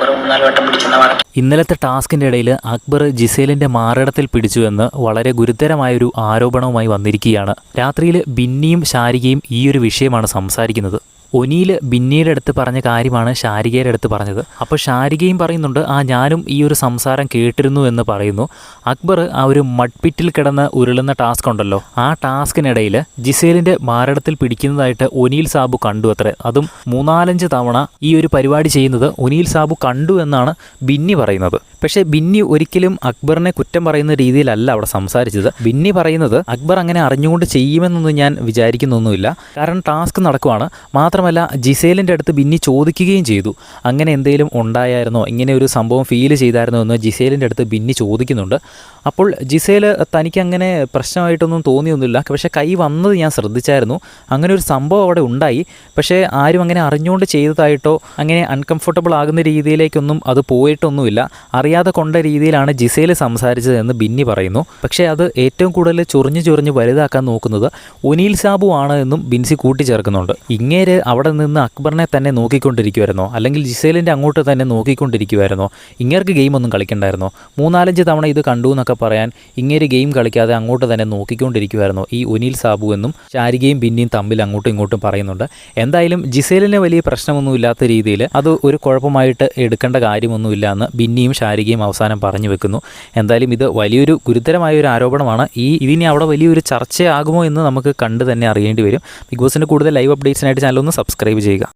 അക്ബർ 3-4 വട്ടം പിടിച്ചെന്നാണ്. ഇന്നലത്തെ ടാസ്കിൻ്റെ ഇടയിൽ അക്ബർ ജിസേലിൻ്റെ മാറിടത്തിൽ പിടിച്ചു എന്ന് വളരെ ഗുരുതരമായൊരു ആരോപണവുമായി വന്നിരിക്കുകയാണ്. രാത്രിയിൽ ബിന്നിയും ശാരികയും ഈ ഒരു വിഷയമാണ് സംസാരിക്കുന്നത്. ഒനിയിൽ ബിന്നിയുടെ അടുത്ത് പറഞ്ഞ കാര്യമാണ് ശാരികയുടെ അടുത്ത് പറഞ്ഞത്. അപ്പോൾ ശാരികയും പറയുന്നുണ്ട്, ഞാനും ഈ ഒരു സംസാരം കേട്ടിരുന്നു എന്ന് പറയുന്നു. അക്ബർ ആ ഒരു മഡ്പിറ്റിൽ കിടന്ന് ഉരുളുന്ന ടാസ്ക് ഉണ്ടല്ലോ, ആ ടാസ്കിനിടയിൽ ജിസേലിൻ്റെ മാറിടത്തിൽ പിടിക്കുന്നതായിട്ട് ഒനിയിൽ സാബു കണ്ടു അത്രേ. അതും 3-4 തവണ ഈ ഒരു പരിപാടി ചെയ്യുന്നത് ഒനിയിൽ സാബു കണ്ടു എന്നാണ് ബിന്നി പറയുന്നത്. പക്ഷേ ബിന്നി ഒരിക്കലും അക്ബറിനെ കുറ്റം പറയുന്ന രീതിയിലല്ല അവിടെ സംസാരിച്ചത്. ബിന്നി പറയുന്നത് അക്ബർ അങ്ങനെ അറിഞ്ഞുകൊണ്ട് ചെയ്യുമെന്നൊന്നും ഞാൻ വിചാരിക്കുന്നൊന്നുമില്ല, കാരണം ടാസ്ക് നടക്കുവാണ്. മാത്രമല്ല ജിസേലിൻ്റെ അടുത്ത് ബിന്നി ചോദിക്കുകയും ചെയ്തു, അങ്ങനെ എന്തെങ്കിലും ഉണ്ടായിരുന്നോ, ഇങ്ങനെ ഒരു സംഭവം ഫീൽ ചെയ്തായിരുന്നോ എന്ന് ജിസേലിൻ്റെ അടുത്ത് ബിന്നി ചോദിക്കുന്നുണ്ട്. അപ്പോൾ ജിസേൽ തനിക്ക് അങ്ങനെ പ്രശ്നമായിട്ടൊന്നും തോന്നിയൊന്നുമില്ല, പക്ഷേ കൈ വന്നത് ഞാൻ ശ്രദ്ധിച്ചായിരുന്നു, അങ്ങനെ ഒരു സംഭവം അവിടെ ഉണ്ടായി, പക്ഷേ ആരും അങ്ങനെ അറിഞ്ഞുകൊണ്ട് ചെയ്തതായിട്ടോ അങ്ങനെ അൺകംഫർട്ടബിൾ ആകുന്ന രീതിയിലേക്കൊന്നും അത് പോയിട്ടൊന്നുമില്ല, അറിയാതെ കൊണ്ട രീതിയിലാണ് ജിസേൽ സംസാരിച്ചത് എന്ന് ബിന്നി പറയുന്നു. പക്ഷേ അത് ഏറ്റവും കൂടുതൽ ചൊറിഞ്ഞ് വലുതാക്കാൻ നോക്കുന്നത് ഒനിയിൽ സാബു ആണ് എന്നും ബിൻസി കൂട്ടിച്ചേർക്കുന്നുണ്ട്. ഇങ്ങേര് അവിടെ നിന്ന് അക്ബറിനെ തന്നെ നോക്കിക്കൊണ്ടിരിക്കുമായിരുന്നോ, അല്ലെങ്കിൽ ജിസേലിൻ്റെ അങ്ങോട്ട് തന്നെ നോക്കിക്കൊണ്ടിരിക്കുമായിരുന്നോ? ഇങ്ങേർക്ക് ഗെയിമൊന്നും കളിക്കണ്ടായിരുന്നോ? 3-4 തവണ ഇത് കണ്ടു എന്നൊക്കെ പറയാൻ ഇങ്ങേര് ഗെയിം കളിക്കാതെ അങ്ങോട്ട് തന്നെ നോക്കിക്കൊണ്ടിരിക്കുമായിരുന്നോ? ഈ ഒനിയിൽ സാബു എന്നും ശാരികയും ബിന്നിയും തമ്മിൽ അങ്ങോട്ടും ഇങ്ങോട്ടും പറയുന്നുണ്ട്. എന്തായാലും ജിസേലിന് വലിയ പ്രശ്നമൊന്നുമില്ലാത്ത രീതിയിൽ അത് ഒരു കുഴപ്പമായിട്ട് എടുക്കേണ്ട കാര്യമൊന്നുമില്ല എന്ന് ബിന്നിയും ശാരികയും അവസാനം പറഞ്ഞു വെക്കുന്നു. എന്തായാലും ഇത് വലിയൊരു ഗുരുതരമായ ഒരു ആരോപണമാണ്. ഇതിനി അവിടെ വലിയൊരു ചർച്ചയാകുമോ എന്ന് നമുക്ക് കണ്ടു തന്നെ അറിയേണ്ടി വരും. ബിഗ് ബോസിൻ്റെ കൂടുതൽ ലൈവ് അപ്ഡേറ്റ്സിനായിട്ട് ചാനൽ ഒന്ന് സബ്സ്ക്രൈബ് ചെയ്യുക.